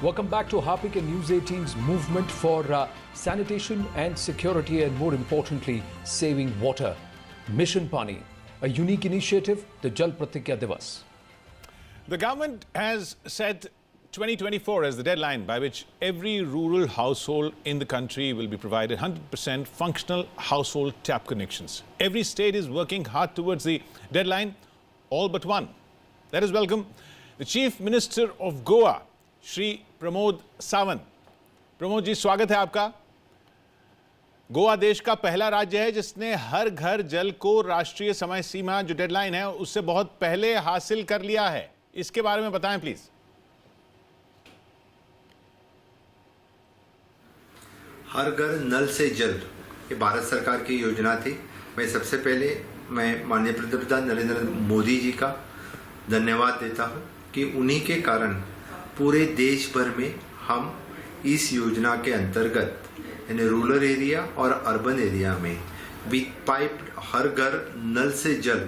Welcome back to Harpic and News 18's movement for sanitation and security, and more importantly, saving water. Mission Pani, a unique initiative, the Jal Pratigya Divas. The government has set 2024 as the deadline by which every rural household in the country will be provided 100% functional household tap connections. Every state is working hard towards the deadline, all but one. Let us welcome the Chief Minister of Goa, Shri Pramod Sawant. Pramod ji, स्वागत है आपका। गोवा देश का पहला राज्य है जिसने हर घर जल को राष्ट्रीय समय सीमा जो डेडलाइन है उससे बहुत पहले हासिल कर लिया है। इसके बारे में बताएं प्लीज। हर घर नल से जल, ये भारत सरकार की योजना थी। मैं सबसे पहले माननीय प्रधानमंत्री नरेंद्र मोदी जी का धन्यवाद देता हूं कि उन्हीं के कारण पूरे देश भर में हम इस योजना के अंतर्गत यानी रूरल एरिया और अर्बन एरिया में विद पाइप हर घर नल से जल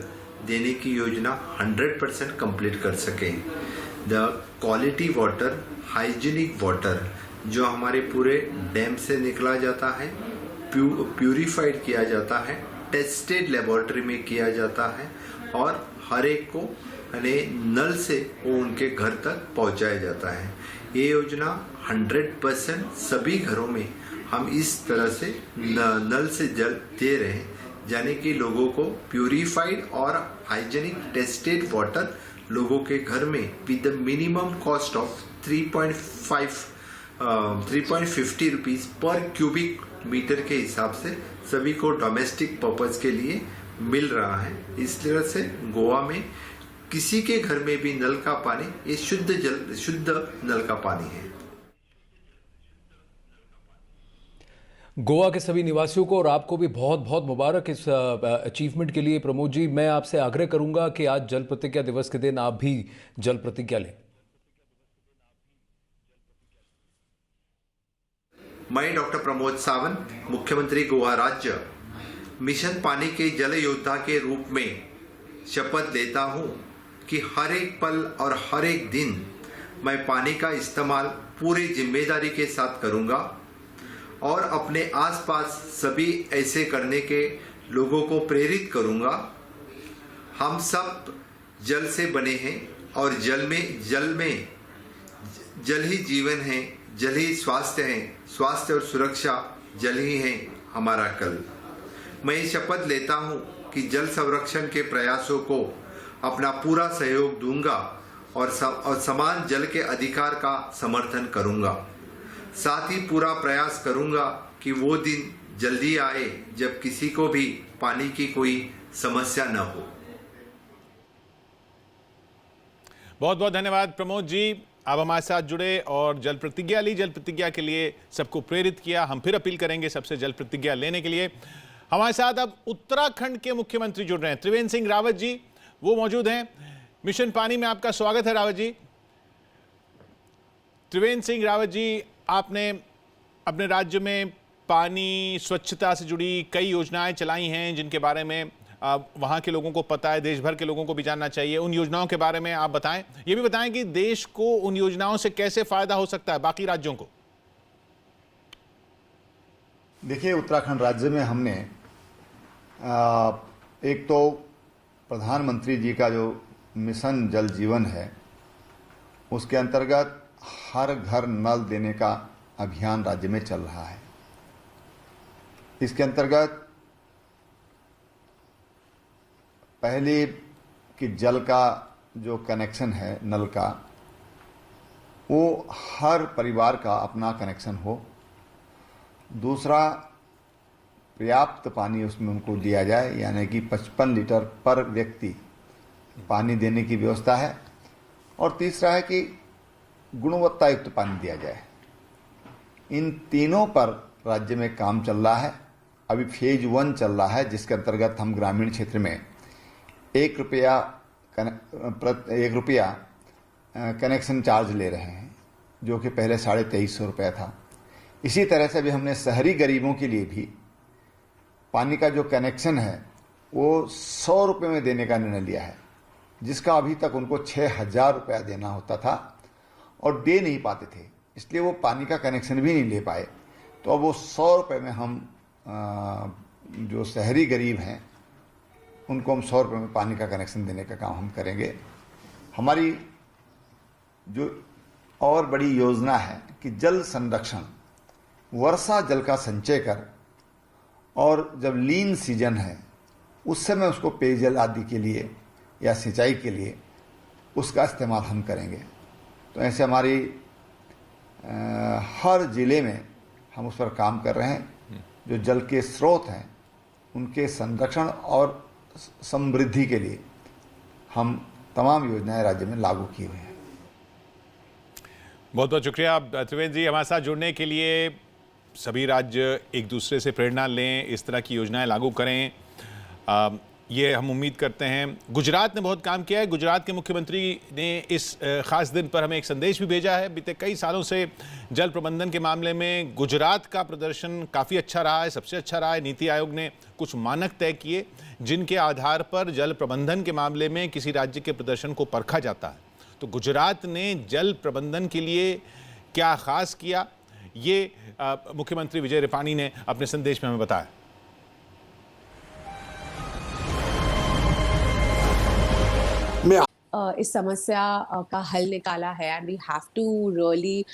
देने की योजना 100% कंप्लीट कर सके। The quality water, hygienic water जो हमारे पूरे डैम से निकला जाता है, प्यूरिफाइड किया जाता है, टेस्टेड लेबोरेटरी में किया जाता है और हर एक को नल से वो उनके घर तक पहुंचाया जाता है। ये योजना 100% सभी घरों में हम इस तरह से नल से जल दे रहे हैं, यानी कि लोगों को प्यूरिफाइड और हाइजीनिक टेस्टेड वाटर लोगों के घर में with the minimum cost of 3.50 rupees per cubic metre के हिसाब से सभी को डोमेस्टिक पर्पज के लिए मिल रहा है। इस तरह से गोवा में किसी के घर में भी नल का पानी ये शुद्ध नल का पानी है। गोवा के सभी निवासियों को और आपको भी बहुत बहुत मुबारक इस अचीवमेंट के लिए। प्रमोद जी, मैं आपसे आग्रह करूंगा कि आज जल प्रतिज्ञा दिवस के दिन आप भी जल प्रतिज्ञा लें। मैं डॉक्टर प्रमोद सावंत, मुख्यमंत्री गोवा राज्य, मिशन पानी के जल योद्धा के रूप में शपथ लेता हूं कि हर एक पल और हर एक दिन मैं पानी का इस्तेमाल पूरी जिम्मेदारी के साथ करूंगा और अपने आसपास सभी ऐसे करने के लोगों को प्रेरित करूंगा। हम सब जल से बने हैं और जल ही जीवन है, जल ही स्वास्थ्य है, स्वास्थ्य और सुरक्षा जल ही है हमारा कल। मैं शपथ लेता हूं कि जल संरक्षण के प्रयासों को अपना पूरा सहयोग दूंगा और समान जल के अधिकार का समर्थन करूंगा। साथ ही पूरा प्रयास करूंगा कि वो दिन जल्दी आए जब किसी को भी पानी की कोई समस्या न हो। बहुत बहुत धन्यवाद प्रमोद जी, आप हमारे साथ जुड़े और जल प्रतिज्ञा ली। जल प्रतिज्ञा के लिए सबको प्रेरित किया। हम फिर अपील करेंगे सबसे जल प्रतिज्ञा लेने के लिए। हमारे साथ अब उत्तराखंड के मुख्यमंत्री जुड़ रहे हैं, त्रिवेंद्र सिंह रावत जी, वो मौजूद हैं। मिशन पानी में आपका स्वागत है रावत जी। त्रिवेंद्र सिंह रावत जी, आपने अपने राज्य में पानी स्वच्छता से जुड़ी कई योजनाएं चलाई हैं जिनके बारे में वहां के लोगों को पता है, देश भर के लोगों को भी जानना चाहिए। उन योजनाओं के बारे में आप बताएं, ये भी बताएं कि देश को उन योजनाओं से कैसे फायदा हो सकता है, बाकी राज्यों को। देखिए, उत्तराखंड राज्य में हमने एक तो प्रधानमंत्री जी का जो मिशन जल जीवन है उसके अंतर्गत हर घर नल देने का अभियान राज्य में चल रहा है। इसके अंतर्गत पहले कि जल का जो कनेक्शन है नल का, वो हर परिवार का अपना कनेक्शन हो। दूसरा, पर्याप्त पानी उसमें उनको दिया जाए, यानी कि 55 लीटर पर व्यक्ति पानी देने की व्यवस्था है। और तीसरा है कि गुणवत्ता युक्त पानी दिया जाए। इन तीनों पर राज्य में काम चल रहा है। अभी फेज 1 चल रहा है जिसके अंतर्गत हम ग्रामीण क्षेत्र में 1 रुपया कनेक्शन चार्ज ले रहे हैं, जो कि पहले 2350 रुपया था। इसी तरह से भी हमने शहरी गरीबों के लिए भी पानी का जो कनेक्शन है वो 100 रुपये में देने का निर्णय लिया है, जिसका अभी तक उनको 6000 रुपया देना होता था और दे नहीं पाते थे। इसलिए वो पानी का कनेक्शन भी नहीं ले पाए। तो अब वो 100 रुपये में हम जो शहरी गरीब हैं उनको हम 100 रुपये में पानी का कनेक्शन देने का काम हम करेंगे। हमारी जो और बड़ी योजना है कि जल संरक्षण, वर्षा जल का संचय कर और जब लीन सीजन है उस समय उसको पेयजल आदि के लिए या सिंचाई के लिए उसका इस्तेमाल हम करेंगे। तो ऐसे हमारी हर जिले में हम उस पर काम कर रहे हैं। जो जल के स्रोत हैं उनके संरक्षण और समृद्धि के लिए हम तमाम योजनाएं राज्य में लागू की हुई हैं। बहुत बहुत शुक्रिया त्रिवेंद्र जी हमारे साथ जुड़ने के लिए। सभी राज्य एक दूसरे से प्रेरणा लें, इस तरह की योजनाएं लागू करें, ये हम उम्मीद करते हैं। गुजरात ने बहुत काम किया है। गुजरात के मुख्यमंत्री ने इस ख़ास दिन पर हमें एक संदेश भी भेजा है। बीते कई सालों से जल प्रबंधन के मामले में गुजरात का प्रदर्शन काफ़ी अच्छा रहा है, सबसे अच्छा रहा है। नीति आयोग ने कुछ मानक तय किए जिनके आधार पर जल प्रबंधन के मामले में किसी राज्य के प्रदर्शन को परखा जाता है। तो गुजरात ने जल प्रबंधन के लिए क्या ख़ास किया, ये मुख्यमंत्री विजय रूपाणी ने अपने संदेश में हमें बताया। इस समस्या का हल निकाला है and we have to really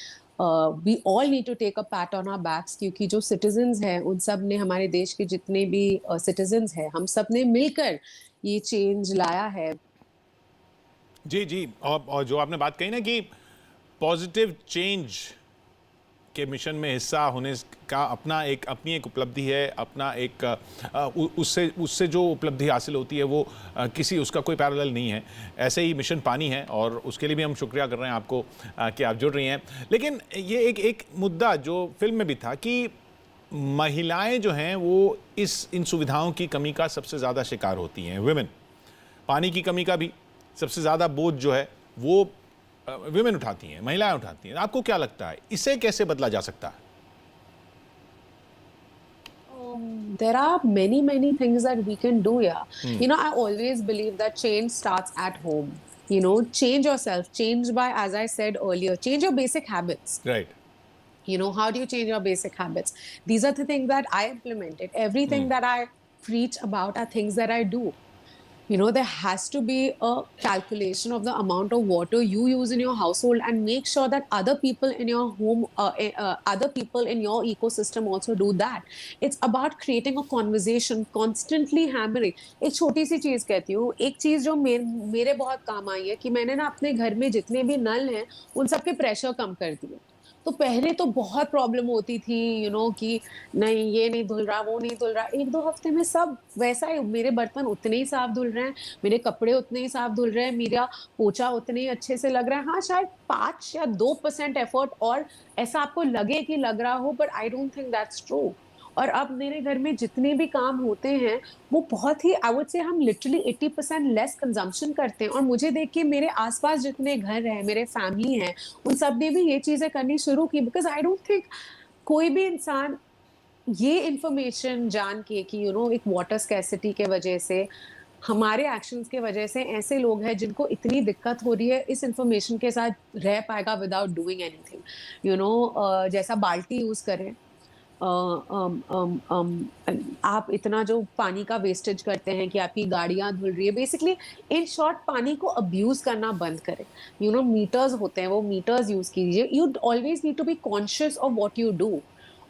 we all need to take a pat on our backs, क्योंकि जो सिटीजन्स हैं उन सब ने, हमारे देश के जितने भी सिटीजन्स हैं, हम सब ने मिलकर ये चेंज लाया है। जी जी, और जो आपने बात कही ना कि पॉजिटिव चेंज के मिशन में हिस्सा होने का अपनी एक उपलब्धि है, अपना एक उससे जो उपलब्धि हासिल होती है वो किसी उसका कोई पैरेलल नहीं है। ऐसे ही मिशन पानी है और उसके लिए भी हम शुक्रिया कर रहे हैं आपको कि आप जुड़ रही हैं। लेकिन ये एक मुद्दा जो फिल्म में भी था कि महिलाएं जो हैं वो इन सुविधाओं की कमी का सबसे ज़्यादा शिकार होती हैं। विमेन, पानी की कमी का भी सबसे ज़्यादा बोझ जो है वो विमेन उठाती हैं, महिलाएं उठाती हैं। आपको क्या लगता है इसे कैसे बदला जा सकता है? There are many things that we can do. You know, I always believe that change starts at home. You know, change yourself, change by, as I said earlier, change your basic habits. Right. You know, how do you change your basic habits? These are the things that I implemented. Everything that I preach about are things that I do. You know, there has to be a calculation of the amount of water you use in your household, and make sure that other people in your home, other people in your ecosystem also do that. It's about creating a conversation, constantly hammering. एक छोटी सी चीज़ कहती हूँ, एक चीज़ जो मेरे बहुत काम आई है कि मैंने ना अपने घर में जितने भी नल हैं उन सबके प्रेशर कम कर दिए। तो पहले तो बहुत प्रॉब्लम होती थी, यू नो, कि नहीं ये नहीं धुल रहा, वो नहीं धुल रहा। 1-2 हफ्ते में सब वैसा ही, मेरे बर्तन उतने ही साफ धुल रहे हैं, मेरे कपड़े उतने ही साफ धुल रहे हैं, मेरा पोछा उतने ही अच्छे से लग रहा है। हाँ, शायद 5 या 2% एफर्ट और ऐसा आपको लगे कि लग रहा हो, but I don't think that's true. और अब मेरे घर में जितने भी काम होते हैं वो बहुत ही, आई वुड से, हम लिटरली 80% लेस कंजम्पशन करते हैं। और मुझे देख के मेरे आसपास जितने घर हैं, मेरे फैमिली हैं, उन सब ने भी ये चीज़ें करनी शुरू की। बिकॉज आई डोंट थिंक कोई भी इंसान ये इंफॉर्मेशन जान के कि यू नो एक वाटर स्कैसिटी के वजह से, हमारे एक्शंस के वजह से ऐसे लोग हैं जिनको इतनी दिक्कत हो रही है, इस इंफॉर्मेशन के साथ रह पाएगा without doing anything. You know, जैसा बाल्टी यूज़ करें, आप इतना जो पानी का वेस्टेज करते हैं कि आपकी गाड़ियां धुल रही है, बेसिकली इन शॉर्ट पानी को अब्यूज करना बंद करें। यू नो, मीटर्स होते हैं, वो मीटर्स यूज कीजिए। You always need to be conscious of what you do.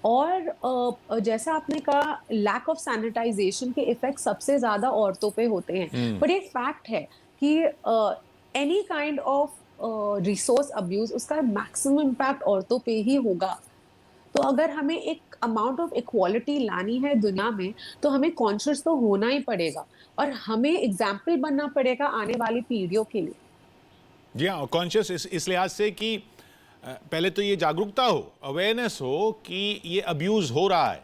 और जैसा आपने कहा, लैक ऑफ सैनिटाइजेशन के इफेक्ट सबसे ज्यादा औरतों पे होते हैं, बट ये फैक्ट है कि any kind of resource abuse, उसका मैक्सिमम इम्पैक्ट औरतों पे ही होगा। तो अगर हमें एक अमाउंट ऑफ इक्वालिटी लानी है दुनिया में, तो हमें कॉन्शियस तो होना ही पड़ेगा और हमें एग्जाम्पल बनना पड़ेगा आने वाली पीढ़ियों के लिए। जी हाँ, कॉन्शियस इस लिहाज से कि पहले तो ये जागरूकता हो, अवेयरनेस हो कि ये अब्यूज़ हो रहा है,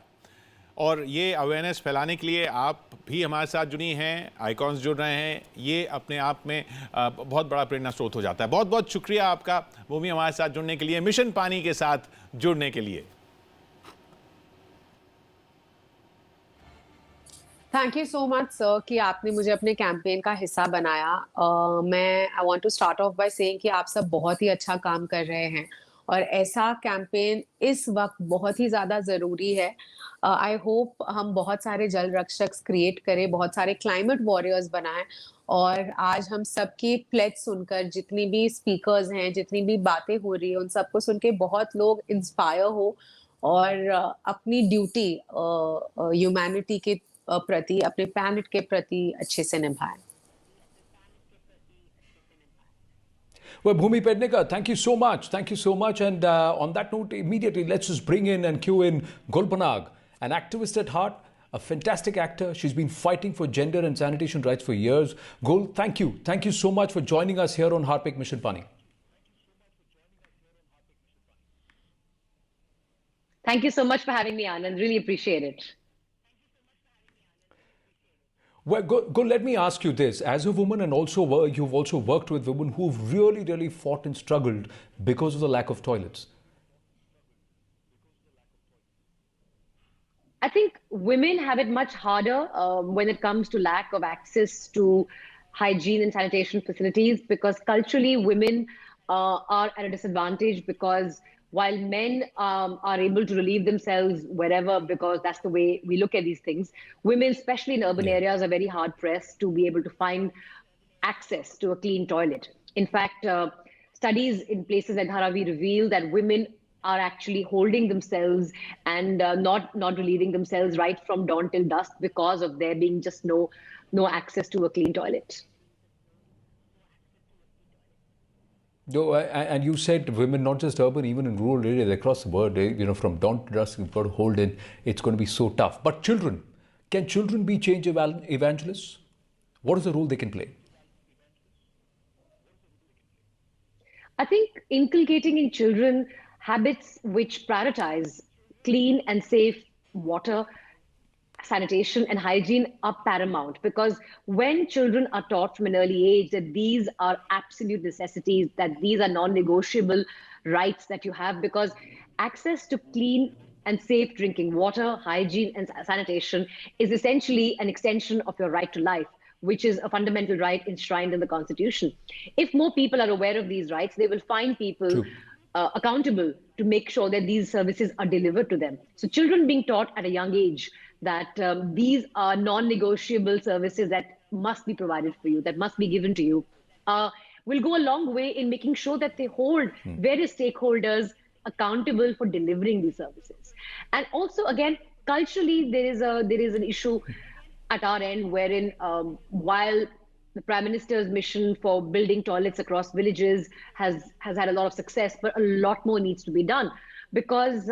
और ये अवेयरनेस फैलाने के लिए आप भी हमारे साथ जुड़ी हैं, आइकॉन्स जुड़ रहे हैं। ये अपने आप में बहुत बड़ा प्रेरणा स्रोत हो जाता है। बहुत बहुत शुक्रिया आपका, वो भी हमारे साथ जुड़ने के लिए, मिशन पानी के साथ जुड़ने के लिए। Thank you so much sir कि आपने मुझे अपने कैंपेन का हिस्सा बनाया। मैं I want to start off by saying कि आप सब बहुत ही अच्छा काम कर रहे हैं और ऐसा कैंपेन इस वक्त बहुत ही ज़्यादा ज़रूरी है। आई होप हम बहुत सारे जल रक्षक क्रिएट करें, बहुत सारे क्लाइमेट वॉरियर्स बनाएं और आज हम सबकी प्लेज सुनकर जितनी भी स्पीकर्स हैं, जितनी भी बातें हो रही है, उन सबको सुन के बहुत लोग इंस्पायर हो और अपनी ड्यूटी ह्यूमैनिटी के प्रति, अपने प्लैनेट के प्रति अच्छे से निभाएं। Well, Bhumi Pednekar, thank you so much. Thank you so much. And on that note, immediately let's just bring in and cue in Gulpanag, an activist at heart, a fantastic actor. She's been fighting for gender and sanitation rights for years. Gul, thank you. Thank you so much for joining us here on Harpik Mission Pani. Thank you so much for having me, Anand. Really appreciate it. Well, go, let me ask you this. As a woman, and also you've also worked with women who've really fought and struggled because of the lack of toilets. I think women have it much harder when it comes to lack of access to hygiene and sanitation facilities, because culturally women are at a disadvantage, because while men are able to relieve themselves wherever, because that's the way we look at these things, women, especially in urban areas, are very hard pressed to be able to find access to a clean toilet. In fact, studies in places like Dharavi reveal that women are actually holding themselves and not relieving themselves right from dawn till dusk because of there being just no access to a clean toilet. And you said women, not just urban, even in rural areas across the world, from dawn to dusk, you've got to hold in. It's going to be so tough. But children, can children be change evangelists? What is the role they can play? I think inculcating in children habits which prioritize clean and safe water, sanitation and hygiene are paramount, because when children are taught from an early age that these are absolute necessities, that these are non-negotiable rights that you have, because access to clean and safe drinking water, hygiene and sanitation is essentially an extension of your right to life, which is a fundamental right enshrined in the Constitution. If more people are aware of these rights, they will find people accountable to make sure that these services are delivered to them. So children being taught at a young age that these are non-negotiable services that must be provided for you, that must be given to you, will go a long way in making sure that they hold various stakeholders accountable for delivering these services. And also, again, culturally, there is an issue at our end wherein while the Prime Minister's mission for building toilets across villages has had a lot of success, but a lot more needs to be done, because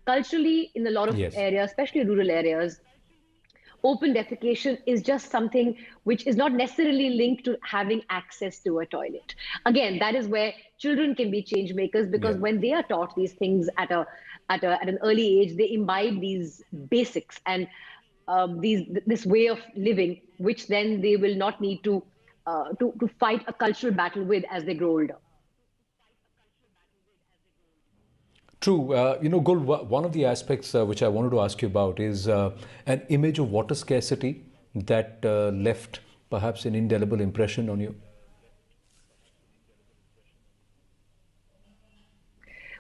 culturally, in a lot of areas, especially rural areas, open defecation is just something which is not necessarily linked to having access to a toilet. Again, that is where children can be change makers, because when they are taught these things at an early age, they imbibe these basics and this way of living, which then they will not need to fight a cultural battle with as they grow older. True. Gul, one of the aspects which I wanted to ask you about is an image of water scarcity that left perhaps an indelible impression on you.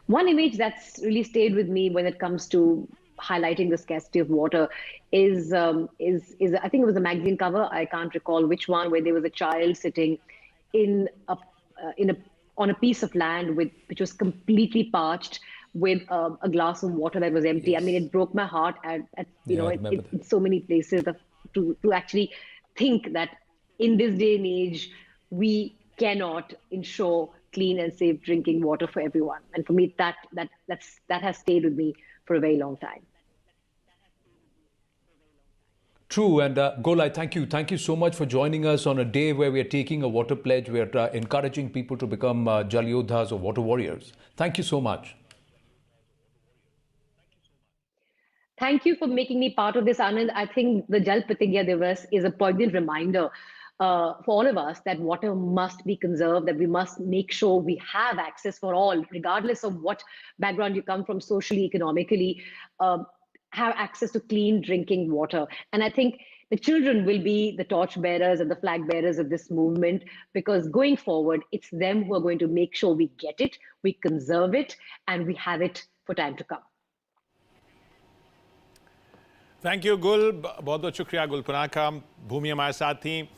One image that's really stayed with me when it comes to highlighting the scarcity of water is I think it was a magazine cover, I can't recall which one, where there was a child sitting on a piece of land which was completely parched, with a glass of water that was empty. I mean, it broke my heart in so many places to actually think that in this day and age we cannot ensure clean and safe drinking water for everyone. And for me, that has stayed with me for a very long time. True. And Gul, I thank you. Thank you so much for joining us on a day where we are taking a water pledge. We are encouraging people to become Jal Yodhas or water warriors. Thank you so much. Thank you for making me part of this, Anand. I think the Jal Pratigya Divas is a poignant reminder for all of us that water must be conserved, that we must make sure we have access for all, regardless of what background you come from, socially, economically, have access to clean drinking water. And I think the children will be the torch bearers and the flag bearers of this movement, because going forward, it's them who are going to make sure we get it, we conserve it, and we have it for time to come. Thank you गुल, बहुत बहुत शुक्रिया गुलपना का। भूमि हमारे साथ थी,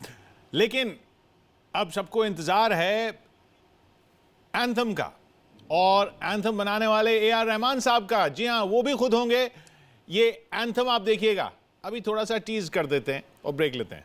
लेकिन अब सबको इंतज़ार है एंथम का, और एंथम बनाने वाले AR रहमान साहब का। जी हाँ, वो भी खुद होंगे। ये एंथम आप देखिएगा। अभी थोड़ा सा टीज कर देते हैं और ब्रेक लेते हैं।